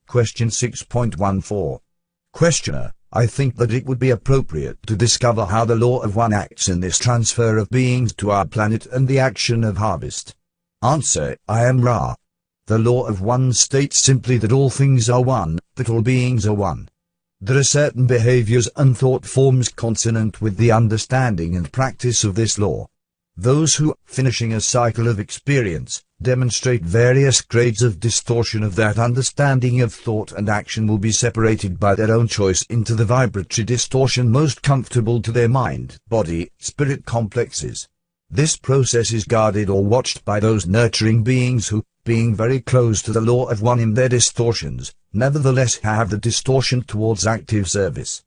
Question 6.14. Questioner: I think that it would be appropriate to discover how the law of one acts in this transfer of beings to our planet and the action of harvest. Answer: I am Ra. The law of one states simply that all things are one, that all beings are one. There are certain behaviors and thought forms consonant with the understanding and practice of this law. Those who, finishing a cycle of experience, demonstrate various grades of distortion of that understanding of thought and action will be separated by their own choice into the vibratory distortion most comfortable to their mind, body, spirit complexes. This process is guarded or watched by those nurturing beings who, being very close to the law of one in their distortions, nevertheless have the distortion towards active service.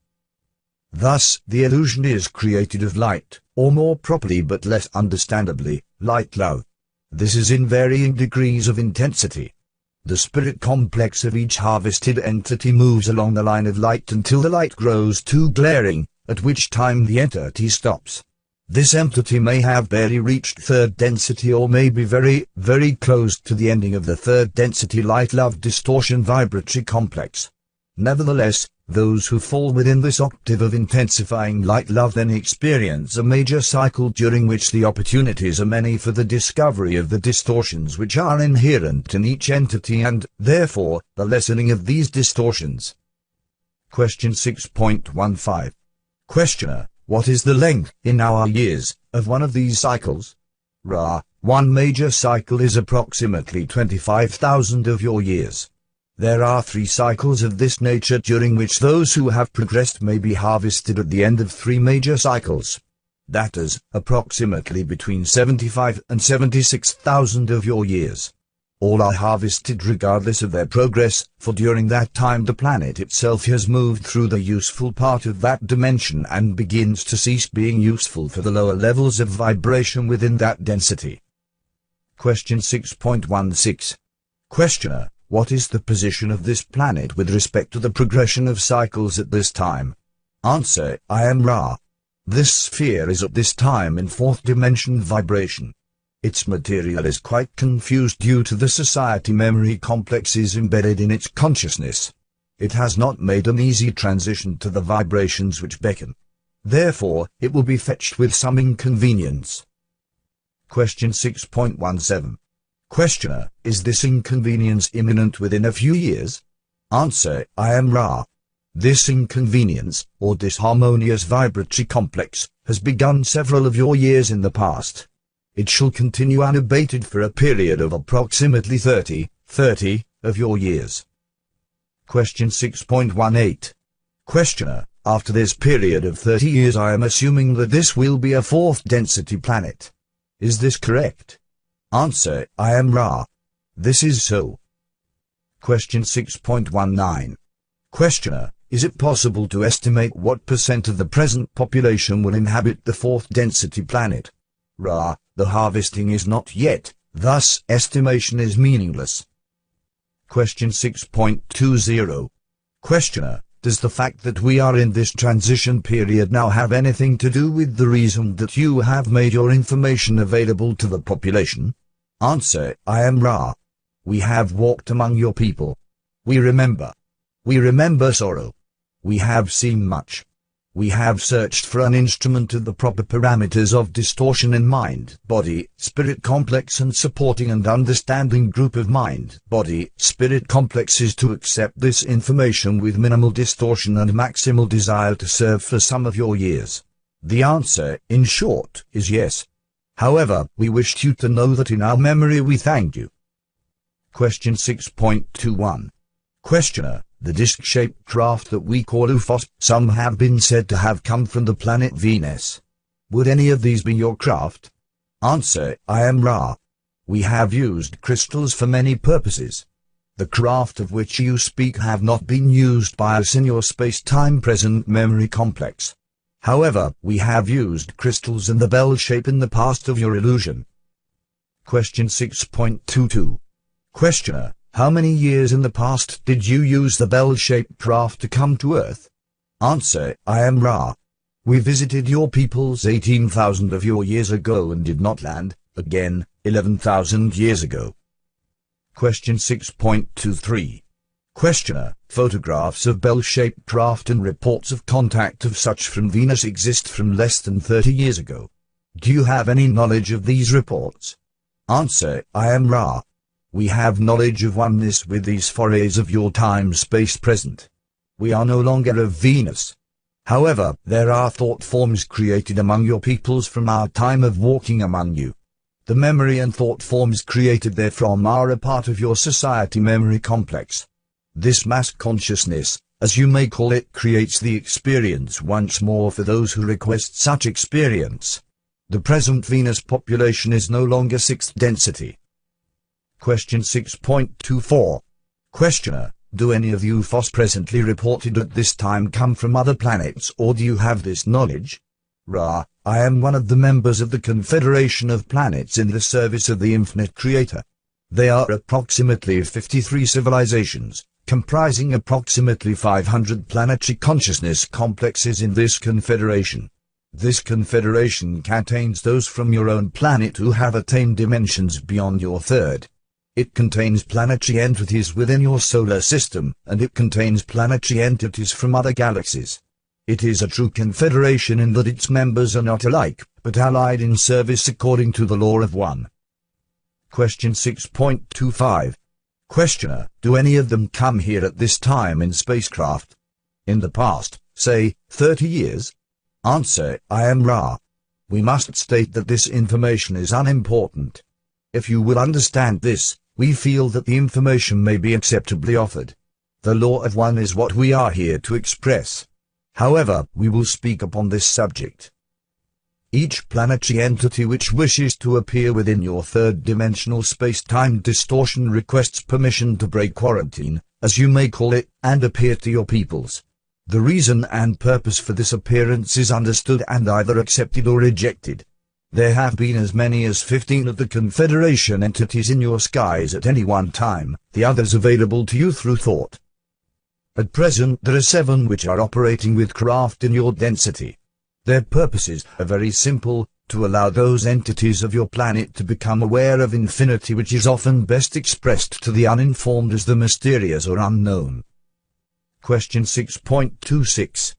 Thus, the illusion is created of light, or more properly but less understandably, light love. This is in varying degrees of intensity. The spirit complex of each harvested entity moves along the line of light until the light grows too glaring, at which time the entity stops. This entity may have barely reached third density or may be very, very close to the ending of the third density light-love distortion vibratory complex. Nevertheless, those who fall within this octave of intensifying light-love then experience a major cycle during which the opportunities are many for the discovery of the distortions which are inherent in each entity and, therefore, the lessening of these distortions. Question 6.15. Questioner: what is the length, in our years, of one of these cycles? Ra: one major cycle is approximately 25,000 of your years. There are 3 cycles of this nature during which those who have progressed may be harvested at the end of 3 major cycles. That is, approximately between 75 and 76,000 of your years. All are harvested regardless of their progress, for during that time the planet itself has moved through the useful part of that dimension and begins to cease being useful for the lower levels of vibration within that density. Question 6.16. Questioner: what is the position of this planet with respect to the progression of cycles at this time? Answer: I am Ra. This sphere is at this time in 4th dimension vibration. Its material is quite confused due to the society memory complexes embedded in its consciousness. It has not made an easy transition to the vibrations which beckon. Therefore, it will be fetched with some inconvenience. Question 6.17. Questioner: is this inconvenience imminent within a few years? Answer: I am Ra. This inconvenience, or disharmonious vibratory complex, has begun several of your years in the past. It shall continue unabated for a period of approximately 30 of your years. Question 6.18. Questioner: after this period of 30 years I am assuming that this will be a 4th density planet. Is this correct? Answer: I am Ra. This is so. Question 6.19. Questioner: is it possible to estimate what % of the present population will inhabit the 4th density planet? Ra: the harvesting is not yet, thus estimation is meaningless. Question 6.20. Questioner: does the fact that we are in this transition period now have anything to do with the reason that you have made your information available to the population? Answer: I am Ra. We have walked among your people. We remember. We remember sorrow. We have seen much. We have searched for an instrument of the proper parameters of distortion in mind, body, spirit complex and supporting and understanding group of mind, body, spirit complexes to accept this information with minimal distortion and maximal desire to serve for some of your years. The answer, in short, is yes. However, we wished you to know that in our memory we thank you. Question 6.21. Questioner: the disc-shaped craft that we call UFOs, some have been said to have come from the planet Venus. Would any of these be your craft? Answer: I am Ra. We have used crystals for many purposes. The craft of which you speak have not been used by us in your space-time present memory complex. However, we have used crystals in the bell shape in the past of your illusion. Question 6.22. Questioner: how many years in the past did you use the bell-shaped craft to come to Earth? Answer: I am Ra. We visited your peoples 18,000 of your years ago and did not land, again, 11,000 years ago. Question 6.23. Questioner, photographs of bell-shaped craft and reports of contact of such from Venus exist from less than 30 years ago. Do you have any knowledge of these reports? Answer, I am Ra. We have knowledge of oneness with these forays of your time-space present. We are no longer of Venus. However, there are thought forms created among your peoples from our time of walking among you. The memory and thought forms created therefrom are a part of your society memory complex. This mass consciousness, as you may call it, creates the experience once more for those who request such experience. The present Venus population is no longer sixth density. Question 6.24. Questioner, do any of you UFOs presently reported at this time come from other planets, or do you have this knowledge? Ra, I am one of the members of the Confederation of Planets in the service of the Infinite Creator. They are approximately 53 civilizations, comprising approximately 500 planetary consciousness complexes in this confederation. This confederation contains those from your own planet who have attained dimensions beyond your third. It contains planetary entities within your solar system, and it contains planetary entities from other galaxies. It is a true confederation in that its members are not alike, but allied in service according to the law of one. Question 6.25. Questioner, do any of them come here at this time in spacecraft? In the past, say, 30 years? Answer, I am Ra. We must state that this information is unimportant. If you will understand this, we feel that the information may be acceptably offered. The law of one is what we are here to express. However, we will speak upon this subject. Each planetary entity which wishes to appear within your third-dimensional space-time distortion requests permission to break quarantine, as you may call it, and appear to your peoples. The reason and purpose for this appearance is understood and either accepted or rejected. There have been as many as 15 of the Confederation entities in your skies at any one time, the others available to you through thought. At present there are 7 which are operating with craft in your density. Their purposes are very simple, to allow those entities of your planet to become aware of infinity, which is often best expressed to the uninformed as the mysterious or unknown. Question 6.26.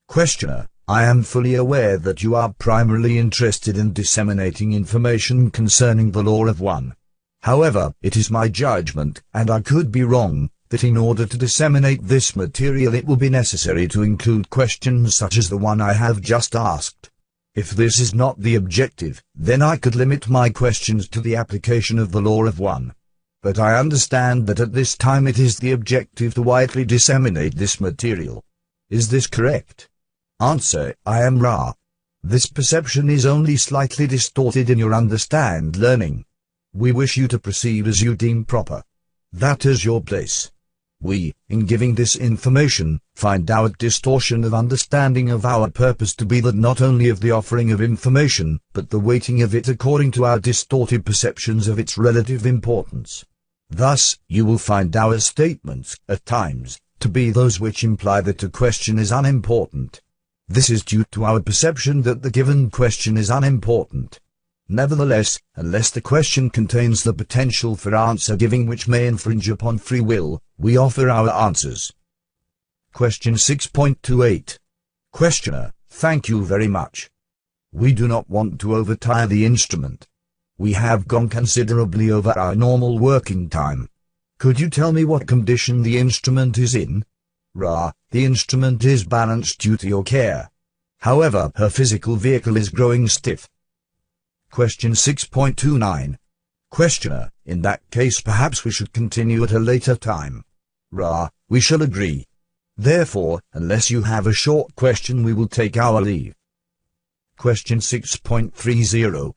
Questioner, I am fully aware that you are primarily interested in disseminating information concerning the law of one. However, it is my judgment, and I could be wrong, that in order to disseminate this material it will be necessary to include questions such as the one I have just asked. If this is not the objective, then I could limit my questions to the application of the law of one. But I understand that at this time it is the objective to widely disseminate this material. Is this correct? Answer, I am Ra. This perception is only slightly distorted in your learning. We wish you to proceed as you deem proper. That is your place. We, in giving this information, find our distortion of understanding of our purpose to be that not only of the offering of information, but the weighting of it according to our distorted perceptions of its relative importance. Thus, you will find our statements, at times, to be those which imply that a question is unimportant. This is due to our perception that the given question is unimportant. Nevertheless, unless the question contains the potential for answer giving which may infringe upon free will, we offer our answers. Question 6.28. Questioner, thank you very much. We do not want to overtire the instrument. We have gone considerably over our normal working time. Could you tell me what condition the instrument is in? Ra, the instrument is balanced due to your care. However, her physical vehicle is growing stiff. Question 6.29. Questioner, in that case perhaps we should continue at a later time. Ra, we shall agree. Therefore, unless you have a short question we will take our leave. Question 6.30.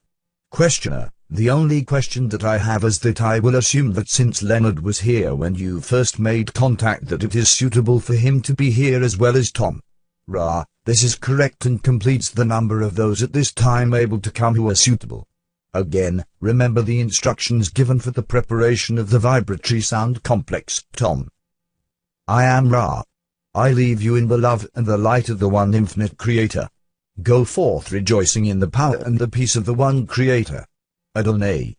Questioner, the only question that I have is that I will assume that since Leonard was here when you first made contact that it is suitable for him to be here as well as Tom. Ra, this is correct and completes the number of those at this time able to come who are suitable. Again, remember the instructions given for the preparation of the vibratory sound complex, Tom. I am Ra. I leave you in the love and the light of the one infinite Creator. Go forth rejoicing in the power and the peace of the one Creator. Adonai.